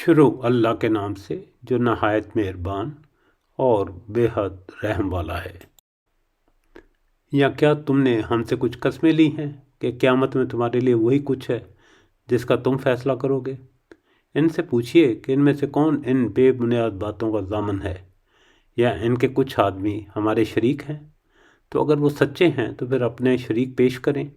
شروع اللہ کے نام سے جو نہایت مہربان اور بے حد رحم والا ہے۔ یا کیا تم نے ہم سے کچھ قسمیں لی ہیں کہ قیامت میں تمہارے لیے وہی کچھ ہے جس کا تم فیصلہ کرو گے؟ ان سے پوچھئے کہ ان میں سے کون ان بے بنیاد باتوں کا ضامن ہے، یا ان کے کچھ آدمی ہمارے شریک ہیں؟ تو اگر وہ سچے ہیں تو پھر اپنے شریک پیش کریں۔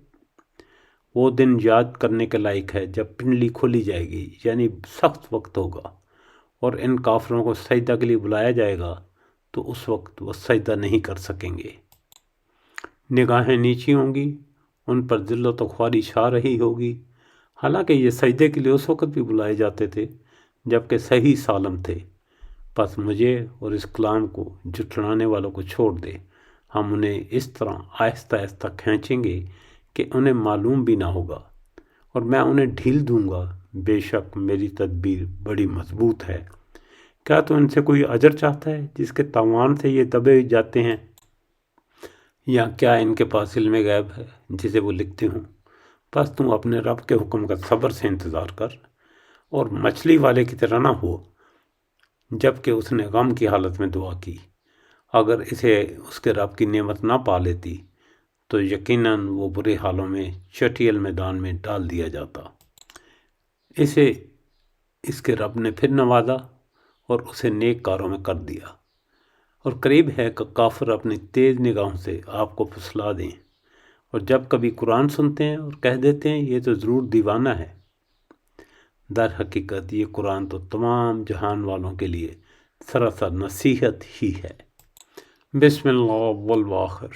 وہ دن یاد کرنے کے لائق ہے جب پنڈلی کھولی جائے گی، یعنی سخت وقت ہوگا، اور ان کافروں کو سجدہ کے لیے بلایا جائے گا تو اس وقت وہ سجدہ نہیں کر سکیں گے۔ نگاہیں نیچی ہوں گی، ان پر ذلت و خواری چھا رہی ہوگی، حالانکہ یہ سجدے کے لیے اس وقت بھی بلائے جاتے تھے جبکہ صحیح سالم تھے۔ پس مجھے اور اس کلام کو جھٹلانے والوں کو چھوڑ دے، ہم انہیں اس طرح آہستہ آہستہ کھینچیں گے کہ انہیں معلوم بھی نہ ہوگا، اور میں انہیں ڈھیل دوں گا۔ بے شک میری تدبیر بڑی مضبوط ہے۔ کیا تو ان سے کوئی اجر چاہتا ہے جس کے تاوان سے یہ دبے جاتے ہیں؟ یا کیا ان کے پاس علم غیب ہے جسے وہ لکھتے ہوں؟ بس تم اپنے رب کے حکم کا صبر سے انتظار کر، اور مچھلی والے کی طرح نہ ہو جب کہ اس نے غم کی حالت میں دعا کی۔ اگر اسے اس کے رب کی نعمت نہ پا لیتی تو یقیناً وہ برے حالوں میں چٹیل میدان میں ڈال دیا جاتا۔ اسے اس کے رب نے پھر نوازا اور اسے نیک کاروں میں کر دیا، اور قریب ہے کہ کافر اپنی تیز نگاہوں سے آپ کو پھسلا دیں، اور جب کبھی قرآن سنتے ہیں اور کہہ دیتے ہیں یہ تو ضرور دیوانہ ہے۔ در حقیقت یہ قرآن تو تمام جہان والوں کے لیے سراسر نصیحت ہی ہے۔ بسم اللہ والآخر،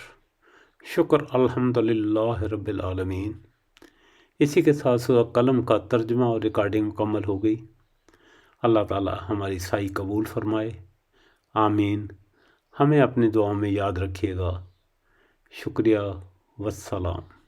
شکر الحمدللہ رب العالمین۔ اسی کے ساتھ سورہ قلم کا ترجمہ اور ریکارڈنگ مکمل ہو گئی۔ اللہ تعالی ہماری سعی قبول فرمائے، آمین۔ ہمیں اپنی دعاؤں میں یاد رکھیے گا۔ شکریہ، والسلام۔